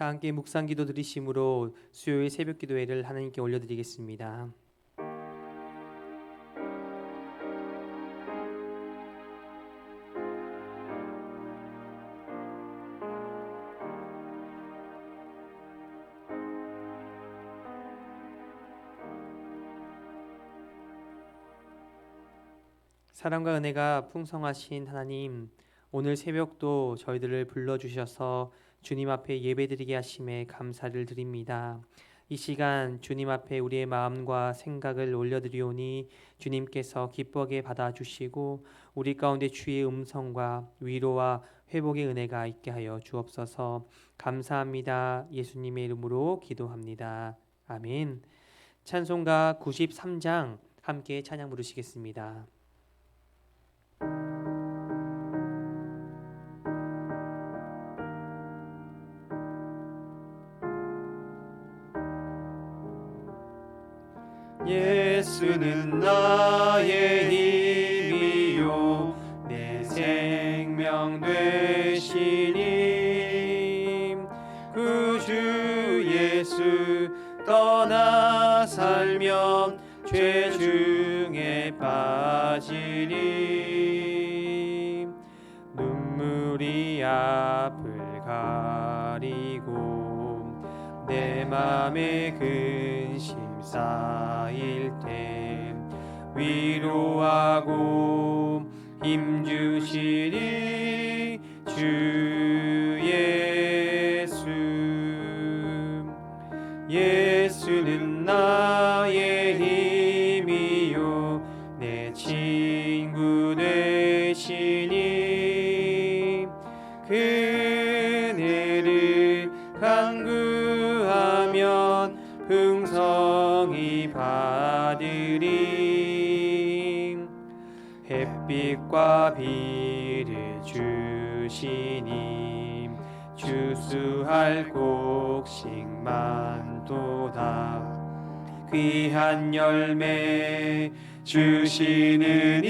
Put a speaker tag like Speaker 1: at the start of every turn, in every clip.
Speaker 1: 다 함께 묵상기도 드리심으로 수요일 새벽기도회를 하나님께 올려드리겠습니다. 사랑과 은혜가 풍성하신 하나님, 오늘 새벽도 저희들을 불러주셔서 주님 앞에 예배드리게 하심에 감사를 드립니다. 이 시간 주님 앞에 우리의 마음과 생각을 올려드리오니 주님께서 기쁘게 받아주시고 우리 가운데 주의 음성과 위로와 회복의 은혜가 있게 하여 주옵소서. 감사합니다. 예수님의 이름으로 기도합니다. 아멘. 찬송가 93장 함께 찬양 부르시겠습니다. 예수는 나의 힘이요 내 생명 되시니 구주 예수 떠나 살면 죄 중에 빠지리 눈물이 앞을 가리고 내 맘에 근심 쌓일 때 위로하고 힘주시니 주 예수 예수는 나의 힘이요 내 친구 되시니 그네를 간구하면 풍성히 받으리 햇빛과 비를 주시니 주수할 곡식만도다 귀한 열매 주시느니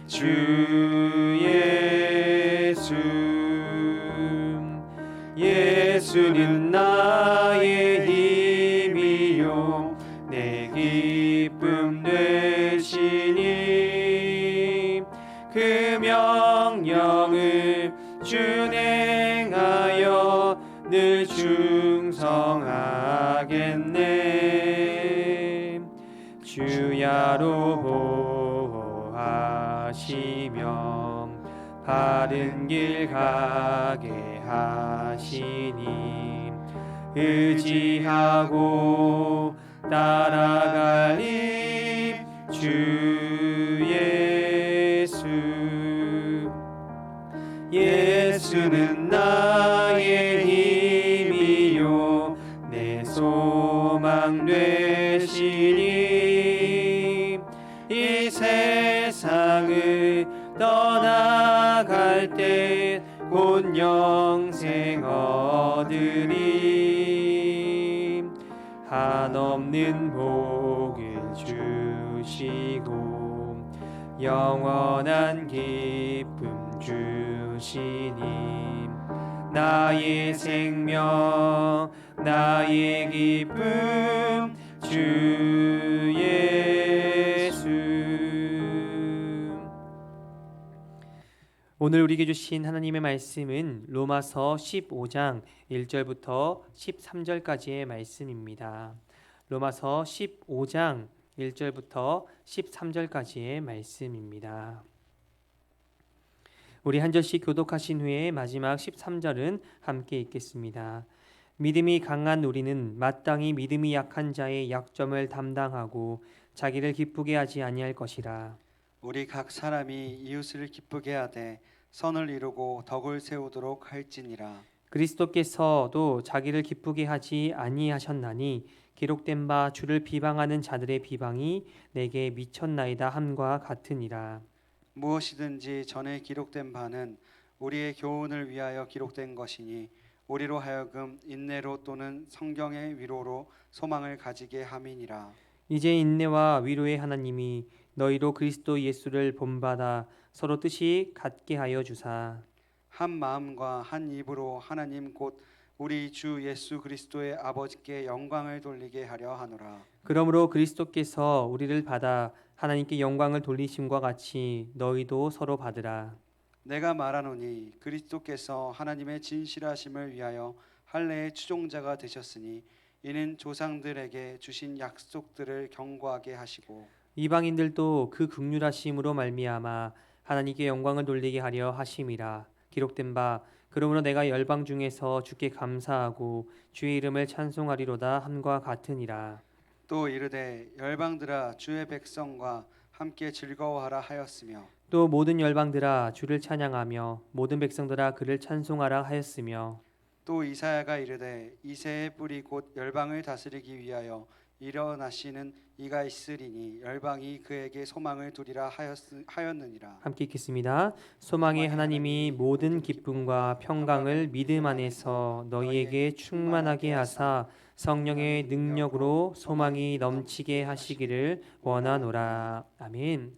Speaker 1: 주 예수 예수는 나의 힘이요 내 기쁨 되시니 그 명령을 준행하여 늘 충성하겠네 주야로 보호하시며 바른 길 가게 하시니 의지하고 따라가리 주 예수 예수는 나의 힘이요 내 소망 되시니 이 세상을 떠나갈 때 곧 영생 얻으리 한없는 복을 주시고 영원한 기쁨 주시니 나의 생명 나의 기쁨 주 예수 오늘 우리에게 주신 하나님의 말씀은 로마서 15장 1절부터 13절까지의 말씀입니다. 로마서 15장 1절부터 13절까지의 말씀입니다. 우리 한 절씩 교독하신 후에 마지막 13절은 함께 읽겠습니다. 믿음이 강한 우리는 마땅히 믿음이 약한 자의 약점을 담당하고 자기를 기쁘게 하지 아니할 것이라.
Speaker 2: 우리 각 사람이 이웃을 기쁘게 하되 선을 이루고 덕을 세우도록 할지니라.
Speaker 1: 그리스도께서도 자기를 기쁘게 하지 아니하셨나니 기록된 바 주를 비방하는 자들의 비방이 내게 미쳤나이다 함과 같으니라.
Speaker 2: 무엇이든지 전에 기록된 바는 우리의 교훈을 위하여 기록된 것이니 우리로 하여금 인내로 또는 성경의 위로로 소망을 가지게 함이니라.
Speaker 1: 이제 인내와 위로의 하나님이 너희로 그리스도 예수를 본받아 서로 뜻이 같게 하여 주사
Speaker 2: 한 마음과 한 입으로 하나님 곧 우리 주 예수 그리스도의 아버지께 영광을 돌리게 하려 하노라.
Speaker 1: 그러므로 그리스도께서 우리를 받아 하나님께 영광을 돌리심과 같이 너희도 서로 받으라.
Speaker 2: 내가 말하노니 그리스도께서 하나님의 진실하심을 위하여 할례의 추종자가 되셨으니 이는 조상들에게 주신 약속들을 경고하게 하시고
Speaker 1: 이방인들도 그 긍휼하심으로 말미암아 하나님께 영광을 돌리게 하려 하심이라. 기록된 바 그러므로 내가 열방 중에서 주께 감사하고 주의 이름을 찬송하리로다 함과 같으니라.
Speaker 2: 또 이르되 열방들아 주의 백성과 함께 즐거워하라 하였으며
Speaker 1: 또 모든 열방들아 주를 찬양하며 모든 백성들아 그를 찬송하라 하였으며
Speaker 2: 또 이사야가 이르되 이새의 뿌리 곧 열방을 다스리기 위하여 일어나시는 이가 있으리니 열방이 그에게 소망을 두리라 하였느니라.
Speaker 1: 함께 읽겠습니다. 소망의 하나님이 모든 기쁨과 평강을 믿음 안에서 너희에게 충만하게 하사 성령의 능력으로 소망이 넘치게 하시기를 원하노라. 아멘.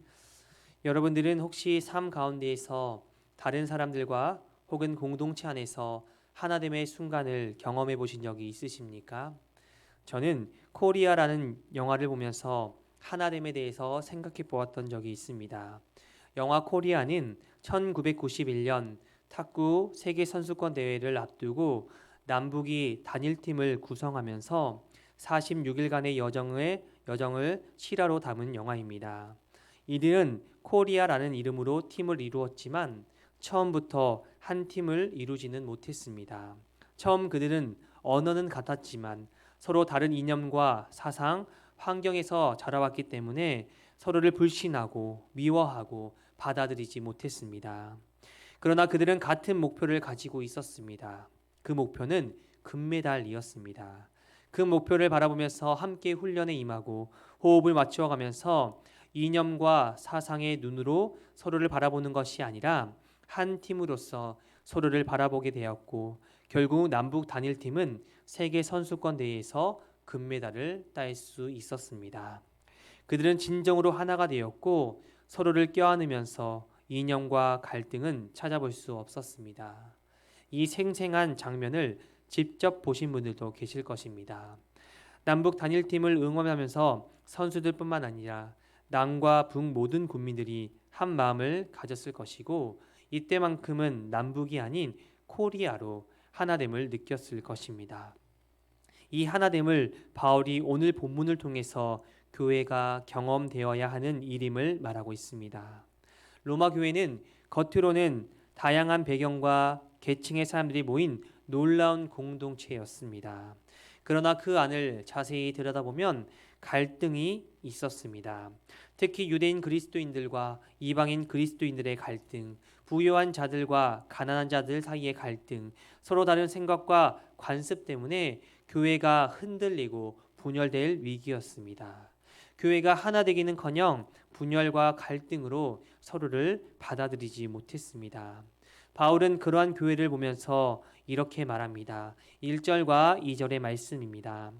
Speaker 1: 여러분들은 혹시 삶 가운데에서 다른 사람들과 혹은 공동체 안에서 하나됨의 순간을 경험해 보신 적이 있으십니까? 저는 코리아라는 영화를 보면서 하나됨에 대해서 생각해 보았던 적이 있습니다. 영화 코리아는 1991년 탁구 세계 선수권 대회를 앞두고 남북이 단일팀을 구성하면서 46일간의 여정을 실화로 담은 영화입니다. 이들은 코리아라는 이름으로 팀을 이루었지만 처음부터 한 팀을 이루지는 못했습니다. 처음 그들은 언어는 같았지만 서로 다른 이념과 사상, 환경에서 자라왔기 때문에 서로를 불신하고 미워하고 받아들이지 못했습니다. 그러나 그들은 같은 목표를 가지고 있었습니다. 그 목표는 금메달이었습니다. 그 목표를 바라보면서 함께 훈련에 임하고 호흡을 맞추어가면서 이념과 사상의 눈으로 서로를 바라보는 것이 아니라 한 팀으로서 서로를 바라보게 되었고 결국 남북 단일팀은 세계 선수권 대회에서 금메달을 딸 수 있었습니다. 그들은 진정으로 하나가 되었고 서로를 껴안으면서 이념과 갈등은 찾아볼 수 없었습니다. 이 생생한 장면을 직접 보신 분들도 계실 것입니다. 남북 단일팀을 응원하면서 선수들뿐만 아니라 남과 북 모든 국민들이 한 마음을 가졌을 것이고 이때만큼은 남북이 아닌 코리아로 하나됨을 느꼈을 것입니다. 이 하나됨을 바울이 오늘 본문을 통해서 교회가 경험되어야 하는 일임을 말하고 있습니다. 로마 교회는 겉으로는 다양한 배경과 계층의 사람들이 모인 놀라운 공동체였습니다. 그러나 그 안을 자세히 들여다보면 갈등이 있었습니다. 특히 유대인 그리스도인들과 이방인 그리스도인들의 갈등, 부유한 자들과 가난한 자들 사이의 갈등, 서로 다른 생각과 관습 때문에 교회가 흔들리고 분열될 위기였습니다. 교회가 하나 되기는커녕 분열과 갈등으로 서로를 받아들이지 못했습니다. 바울은 그러한 교회를 보면서 이렇게 말합니다. 1절과 2절의 말씀입니다.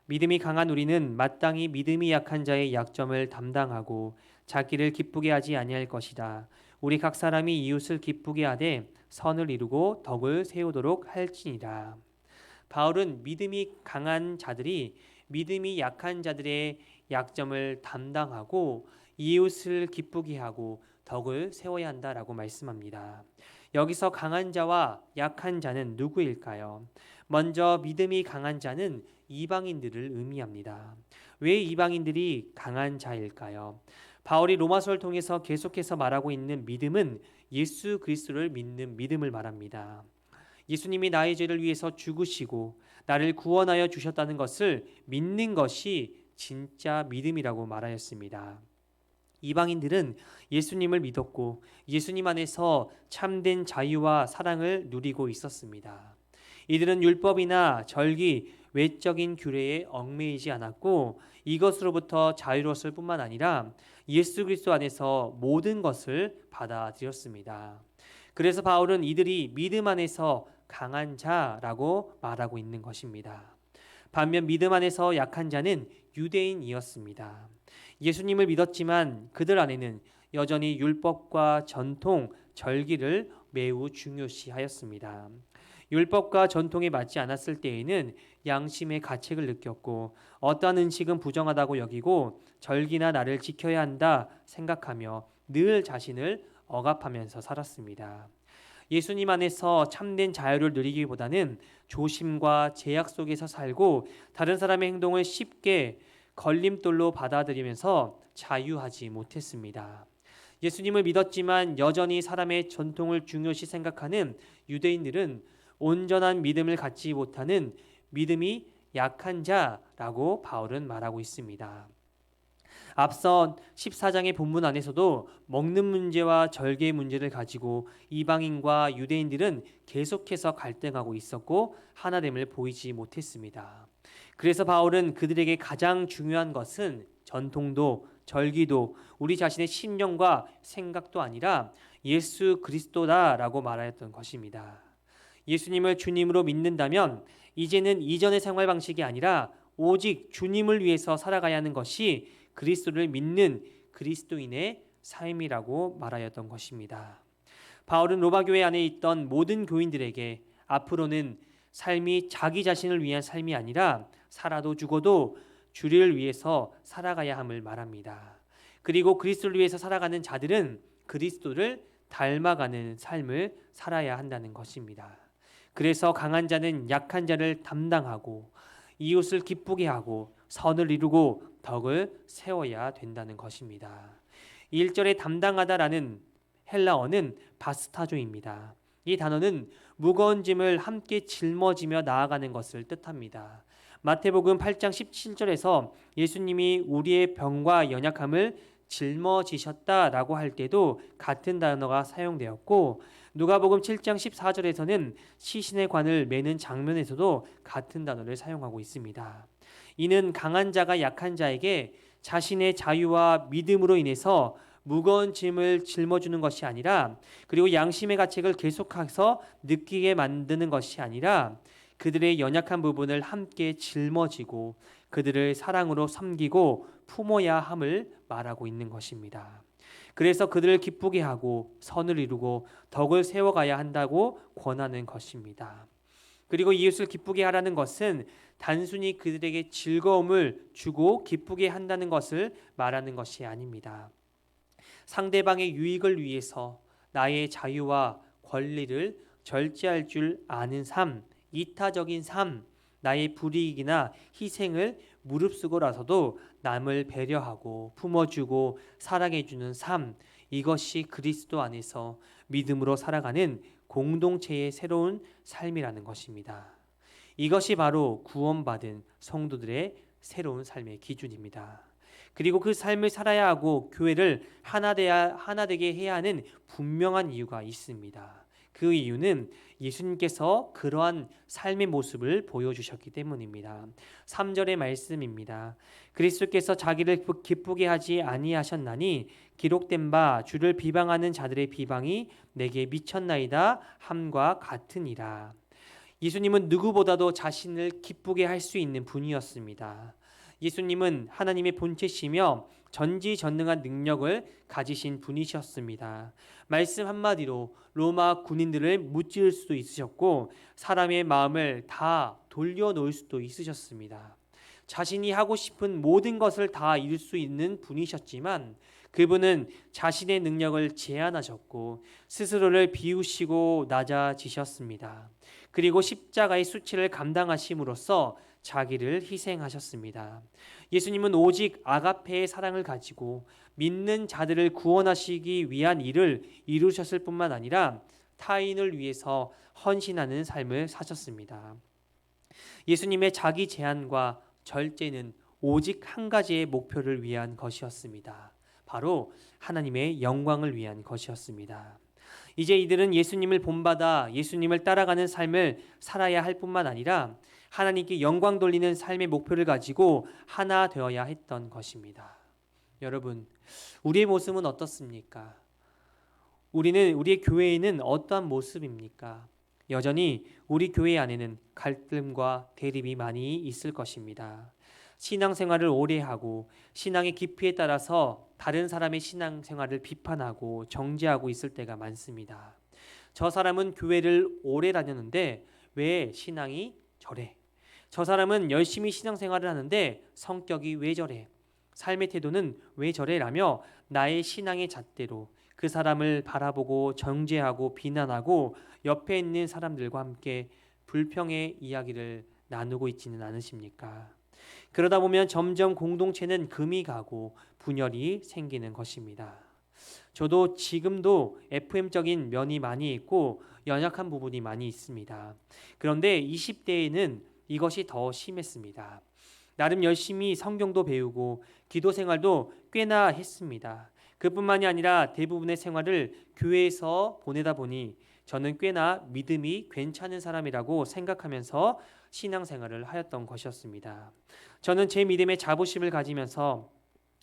Speaker 1: 믿음이 강한 우리는 마땅히 믿음이 약한 자의 약점을 담당하고 자기를 기쁘게 하지 아니할 것이다. 우리 각 사람이 이웃을 기쁘게 하되 선을 이루고 덕을 세우도록 할지니라. 바울은 믿음이 강한 자들이 믿음이 약한 자들의 약점을 담당하고 이웃을 기쁘게 하고 덕을 세워야 한다라고 말씀합니다. 여기서 강한 자와 약한 자는 누구일까요? 먼저 믿음이 강한 자는 이방인들을 의미합니다. 왜 이방인들이 강한 자일까요? 바울이 로마서를 통해서 계속해서 말하고 있는 믿음은 예수 그리스도를 믿는 믿음을 말합니다. 예수님이 나의 죄를 위해서 죽으시고 나를 구원하여 주셨다는 것을 믿는 것이 진짜 믿음이라고 말하였습니다. 이방인들은 예수님을 믿었고 예수님 안에서 참된 자유와 사랑을 누리고 있었습니다. 이들은 율법이나 절기, 외적인 규례에 얽매이지 않았고 이것으로부터 자유로웠을 뿐만 아니라 예수 그리스도 안에서 모든 것을 받아들였습니다. 그래서 바울은 이들이 믿음 안에서 강한 자라고 말하고 있는 것입니다. 반면 믿음 안에서 약한 자는 유대인이었습니다. 예수님을 믿었지만 그들 안에는 여전히 율법과 전통, 절기를 매우 중요시하였습니다. 율법과 전통에 맞지 않았을 때에는 양심의 가책을 느꼈고 어떠한 음식은 부정하다고 여기고 절기나 날을 지켜야 한다 생각하며 늘 자신을 억압하면서 살았습니다. 예수님 안에서 참된 자유를 누리기보다는 조심과 제약 속에서 살고 다른 사람의 행동을 쉽게 걸림돌로 받아들이면서 자유하지 못했습니다. 예수님을 믿었지만 여전히 사람의 전통을 중요시 생각하는 유대인들은 온전한 믿음을 갖지 못하는 믿음이 약한 자라고 바울은 말하고 있습니다. 앞서 14장의 본문 안에서도 먹는 문제와 절개의 문제를 가지고 이방인과 유대인들은 계속해서 갈등하고 있었고 하나됨을 보이지 못했습니다. 그래서 바울은 그들에게 가장 중요한 것은 전통도 절기도 우리 자신의 신념과 생각도 아니라 예수 그리스도다라고 말하였던 것입니다. 예수님을 주님으로 믿는다면 이제는 이전의 생활 방식이 아니라 오직 주님을 위해서 살아가야 하는 것이 그리스도를 믿는 그리스도인의 삶이라고 말하였던 것입니다. 바울은 로마 교회 안에 있던 모든 교인들에게 앞으로는 삶이 자기 자신을 위한 삶이 아니라 살아도 죽어도 주를 위해서 살아가야 함을 말합니다. 그리고 그리스도를 위해서 살아가는 자들은 그리스도를 닮아가는 삶을 살아야 한다는 것입니다. 그래서 강한 자는 약한 자를 담당하고 이웃을 기쁘게 하고 선을 이루고 덕을 세워야 된다는 것입니다. 1절에 담당하다라는 헬라어는 바스타조입니다. 이 단어는 무거운 짐을 함께 짊어지며 나아가는 것을 뜻합니다. 마태복음 8장 17절에서 예수님이 우리의 병과 연약함을 짊어지셨다라고 할 때도 같은 단어가 사용되었고 누가복음 7장 14절에서는 시신의 관을 매는 장면에서도 같은 단어를 사용하고 있습니다. 이는 강한 자가 약한 자에게 자신의 자유와 믿음으로 인해서 무거운 짐을 짊어주는 것이 아니라 그리고 양심의 가책을 계속해서 느끼게 만드는 것이 아니라 그들의 연약한 부분을 함께 짊어지고 그들을 사랑으로 섬기고 품어야 함을 말하고 있는 것입니다. 그래서 그들을 기쁘게 하고 선을 이루고 덕을 세워가야 한다고 권하는 것입니다. 그리고 이웃을 기쁘게 하라는 것은 단순히 그들에게 즐거움을 주고 기쁘게 한다는 것을 말하는 것이 아닙니다. 상대방의 유익을 위해서 나의 자유와 권리를 절제할 줄 아는 삶, 이타적인 삶, 나의 불이익이나 희생을 무릅쓰고라서도 남을 배려하고 품어주고 사랑해주는 삶, 이것이 그리스도 안에서 믿음으로 살아가는 공동체의 새로운 삶이라는 것입니다. 이것이 바로 구원받은 성도들의 새로운 삶의 기준입니다. 그리고 그 삶을 살아야 하고 교회를 하나 되게 해야 하는 분명한 이유가 있습니다. 그 이유는 예수님께서 그러한 삶의 모습을 보여주셨기 때문입니다. 3절의 말씀입니다. 그리스도께서 자기를 기쁘게 하지 아니하셨나니 기록된 바 주를 비방하는 자들의 비방이 내게 미쳤나이다 함과 같으니라. 예수님은 누구보다도 자신을 기쁘게 할 수 있는 분이었습니다. 예수님은 하나님의 본체시며 전지전능한 능력을 가지신 분이셨습니다. 말씀 한마디로 로마 군인들을 무찌를 수도 있으셨고 사람의 마음을 다 돌려놓을 수도 있으셨습니다. 자신이 하고 싶은 모든 것을 다 이룰 수 있는 분이셨지만 그분은 자신의 능력을 제한하셨고 스스로를 비우시고 낮아지셨습니다. 그리고 십자가의 수치를 감당하심으로써 자기를 희생하셨습니다. 예수님은 오직 아가페의 사랑을 가지고 믿는 자들을 구원하시기 위한 일을 이루셨을 뿐만 아니라 타인을 위해서 헌신하는 삶을 사셨습니다. 예수님의 자기 제한과 절제는 오직 한 가지의 목표를 위한 것이었습니다. 바로 하나님의 영광을 위한 것이었습니다. 이제 이들은 예수님을 본받아 예수님을 따라가는 삶을 살아야 할 뿐만 아니라 하나님께 영광 돌리는 삶의 목표를 가지고 하나 되어야 했던 것입니다. 여러분, 우리의 모습은 어떻습니까? 우리의 교회에는 어떠한 모습입니까? 여전히 우리 교회 안에는 갈등과 대립이 많이 있을 것입니다. 신앙생활을 오래 하고 신앙의 깊이에 따라서 다른 사람의 신앙생활을 비판하고 정죄하고 있을 때가 많습니다. 저 사람은 교회를 오래 다녔는데 왜 신앙이 저래? 저 사람은 열심히 신앙생활을 하는데 성격이 왜 저래? 삶의 태도는 왜 저래? 라며 나의 신앙의 잣대로 그 사람을 바라보고 정죄하고 비난하고 옆에 있는 사람들과 함께 불평의 이야기를 나누고 있지는 않으십니까? 그러다 보면 점점 공동체는 금이 가고 분열이 생기는 것입니다. 저도 지금도 FM적인 면이 많이 있고 연약한 부분이 많이 있습니다. 그런데 20대에는 이것이 더 심했습니다. 나름 열심히 성경도 배우고 기도 생활도 꽤나 했습니다. 그뿐만이 아니라 대부분의 생활을 교회에서 보내다 보니 저는 꽤나 믿음이 괜찮은 사람이라고 생각하면서 신앙생활을 하였던 것이었습니다. 저는 제 믿음의 자부심을 가지면서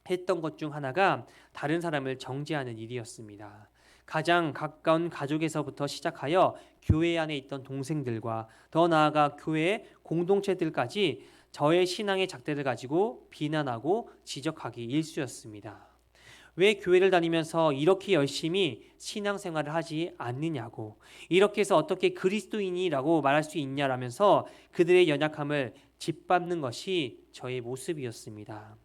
Speaker 1: 했던 것 중 하나가 다른 사람을 정죄하는 일이었습니다. 가장 가까운 가족에서부터 시작하여 교회 안에 있던 동생들과 더 나아가 교회 공동체들까지 저의 신앙의 잣대를 가지고 비난하고 지적하기 일쑤였습니다. 왜 교회를 다니면서 이렇게 열심히 신앙생활을 하지 않느냐고, 이렇게 해서 어떻게 그리스도인이라고 말할 수 있냐라면서 그들의 연약함을 짓밟는 것이 저의 모습이었습니다.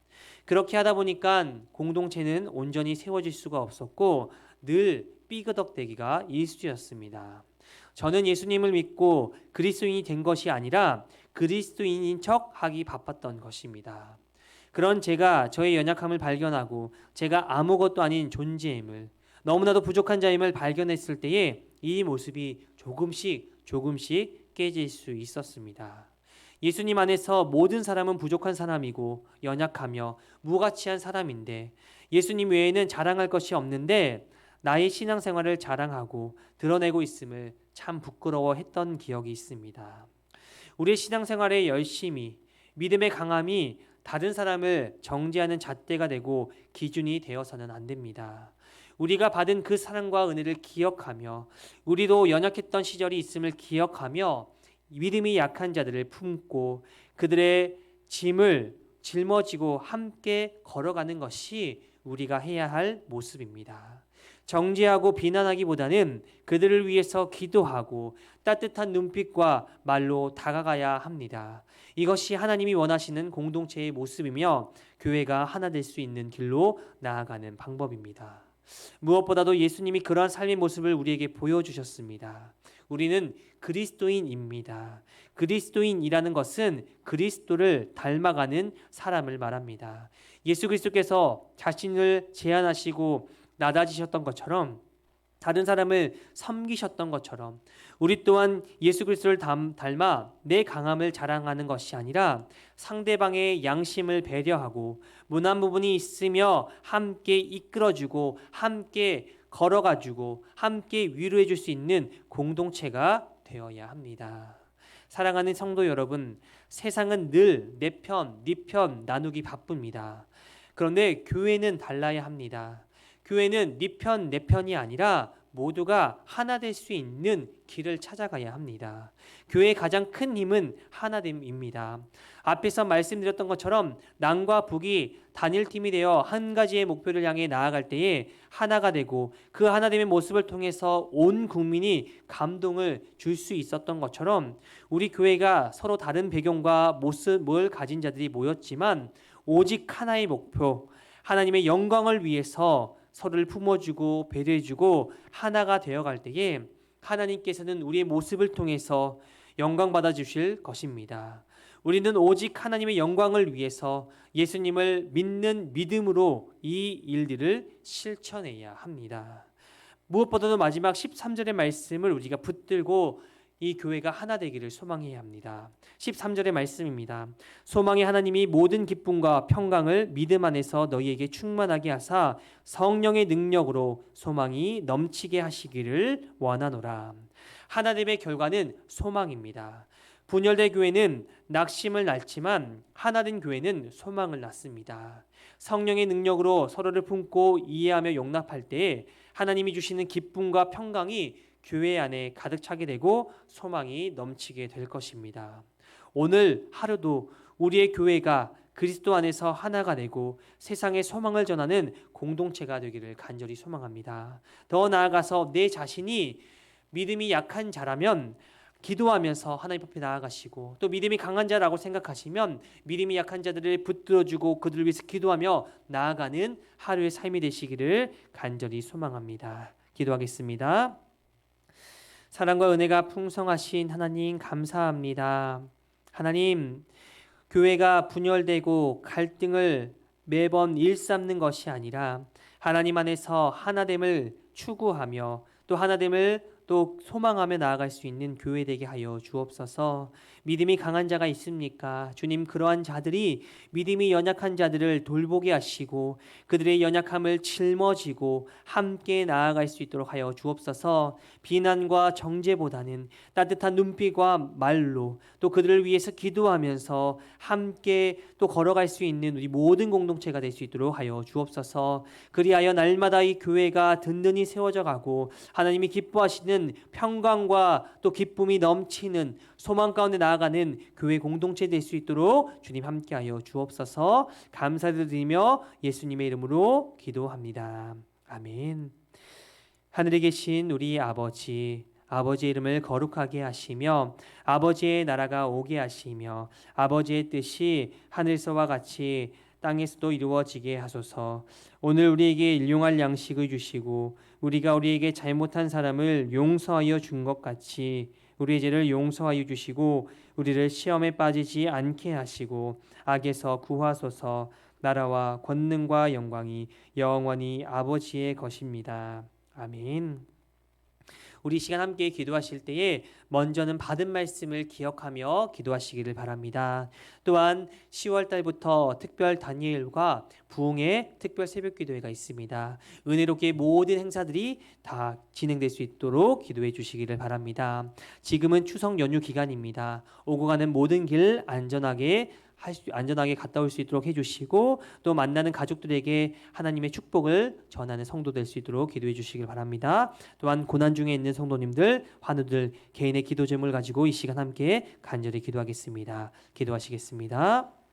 Speaker 1: 그렇게 하다 보니까 공동체는 온전히 세워질 수가 없었고 늘 삐그덕대기가 일쑤였습니다. 저는 예수님을 믿고 그리스도인이 된 것이 아니라 그리스도인인 척 하기 바빴던 것입니다. 그런 제가 저의 연약함을 발견하고 제가 아무것도 아닌 존재임을, 너무나도 부족한 자임을 발견했을 때에 이 모습이 조금씩 깨질 수 있었습니다. 예수님 안에서 모든 사람은 부족한 사람이고 연약하며 무가치한 사람인데 예수님 외에는 자랑할 것이 없는데 나의 신앙생활을 자랑하고 드러내고 있음을 참 부끄러워했던 기억이 있습니다. 우리의 신앙생활의 열심이, 믿음의 강함이 다른 사람을 정죄하는 잣대가 되고 기준이 되어서는 안 됩니다. 우리가 받은 그 사랑과 은혜를 기억하며 우리도 연약했던 시절이 있음을 기억하며 믿음이 약한 자들을 품고 그들의 짐을 짊어지고 함께 걸어가는 것이 우리가 해야 할 모습입니다. 정죄하고 비난하기보다는 그들을 위해서 기도하고 따뜻한 눈빛과 말로 다가가야 합니다. 이것이 하나님이 원하시는 공동체의 모습이며 교회가 하나 될 수 있는 길로 나아가는 방법입니다. 무엇보다도 예수님이 그러한 삶의 모습을 우리에게 보여주셨습니다. 우리는 그리스도인입니다. 그리스도인이라는 것은 그리스도를 닮아가는 사람을 말합니다. 예수 그리스도께서 자신을 제한하시고 낮아지셨던 것처럼 다른 사람을 섬기셨던 것처럼 우리 또한 예수 그리스도를 닮아 내 강함을 자랑하는 것이 아니라 상대방의 양심을 배려하고 무난 부분이 있으며 함께 이끌어주고 함께 걸어가주고 함께 위로해 줄 수 있는 공동체가 되어야 합니다. 사랑하는 성도 여러분, 세상은 늘 내 편, 네 편 나누기 바쁩니다. 그런데 교회는 달라야 합니다. 교회는 네 편, 내 편이 아니라 모두가 하나 될 수 있는 길을 찾아가야 합니다. 교회의 가장 큰 힘은 하나됨입니다. 앞에서 말씀드렸던 것처럼 남과 북이 단일팀이 되어 한 가지의 목표를 향해 나아갈 때에 하나가 되고 그 하나됨의 모습을 통해서 온 국민이 감동을 줄 수 있었던 것처럼 우리 교회가 서로 다른 배경과 모습을 가진 자들이 모였지만 오직 하나의 목표, 하나님의 영광을 위해서 서로를 품어주고 배려해주고 하나가 되어갈 때에 하나님께서는 우리의 모습을 통해서 영광 받아주실 것입니다. 우리는 오직 하나님의 영광을 위해서 예수님을 믿는 믿음으로 이 일들을 실천해야 합니다. 무엇보다도 마지막 13절의 말씀을 우리가 붙들고 이 교회가 하나 되기를 소망해야 합니다. 13절의 말씀입니다. 소망의 하나님이 모든 기쁨과 평강을 믿음 안에서 너희에게 충만하게 하사 성령의 능력으로 소망이 넘치게 하시기를 원하노라. 하나됨의 결과는 소망입니다. 분열된 교회는 낙심을 낳지만 하나된 교회는 소망을 낳습니다. 성령의 능력으로 서로를 품고 이해하며 용납할 때에 하나님이 주시는 기쁨과 평강이 교회 안에 가득 차게 되고 소망이 넘치게 될 것입니다. 오늘 하루도 우리의 교회가 그리스도 안에서 하나가 되고 세상에 소망을 전하는 공동체가 되기를 간절히 소망합니다. 더 나아가서 내 자신이 믿음이 약한 자라면 기도하면서 하나님 앞에 나아가시고 또 믿음이 강한 자라고 생각하시면 믿음이 약한 자들을 붙들어주고 그들을 위해서 기도하며 나아가는 하루의 삶이 되시기를 간절히 소망합니다. 기도하겠습니다. 사랑과 은혜가 풍성하신 하나님 감사합니다. 하나님, 교회가 분열되고 갈등을 매번 일삼는 것이 아니라 하나님 안에서 하나됨을 추구하며 또 하나됨을 또 소망하며 나아갈 수 있는 교회 되게 하여 주옵소서. 믿음이 강한 자가 있습니까? 주님, 그러한 자들이 믿음이 연약한 자들을 돌보게 하시고 그들의 연약함을 짊어지고 함께 나아갈 수 있도록 하여 주옵소서. 비난과 정죄보다는 따뜻한 눈빛과 말로 또 그들을 위해서 기도하면서 함께 또 걸어갈 수 있는 우리 모든 공동체가 될 수 있도록 하여 주옵소서. 그리하여 날마다 이 교회가 든든히 세워져 가고 하나님이 기뻐하시는 평강과 또 기쁨이 넘치는 소망 가운데 나아가는 교회 공동체 될 수 있도록 주님 함께하여 주옵소서. 감사를 드리며 예수님의 이름으로 기도합니다. 아멘. 하늘에 계신 우리 아버지의 이름을 거룩하게 하시며 아버지의 나라가 오게 하시며 아버지의 뜻이 하늘에서와 같이 땅에서도 이루어지게 하소서. 오늘 우리에게 일용할 양식을 주시고 우리가 우리에게 잘못한 사람을 용서하여 준 것 같이 우리의 죄를 용서하여 주시고 우리를 시험에 빠지지 않게 하시고 악에서 구하소서. 나라와 권능과 영광이 영원히 아버지의 것입니다. 아멘. 우리 시간 함께 기도하실 때에 먼저는 받은 말씀을 기억하며 기도하시기를 바랍니다. 또한 10월 달부터 특별 다니엘과 부흥의 특별 새벽 기도회가 있습니다. 은혜롭게 모든 행사들이 다 진행될 수 있도록 기도해 주시기를 바랍니다. 지금은 추석 연휴 기간입니다. 오고 가는 모든 길 안전하게 갔다 올 수 있도록 해주시고 또 만나는 가족들에게 하나님의 축복을 전하는 성도 될 수 있도록 기도해 주시길 바랍니다. 또한 고난 중에 있는 성도님들, 환우들 개인의 기도 제목을 가지고 이 시간 함께 간절히 기도하겠습니다. 기도하시겠습니다.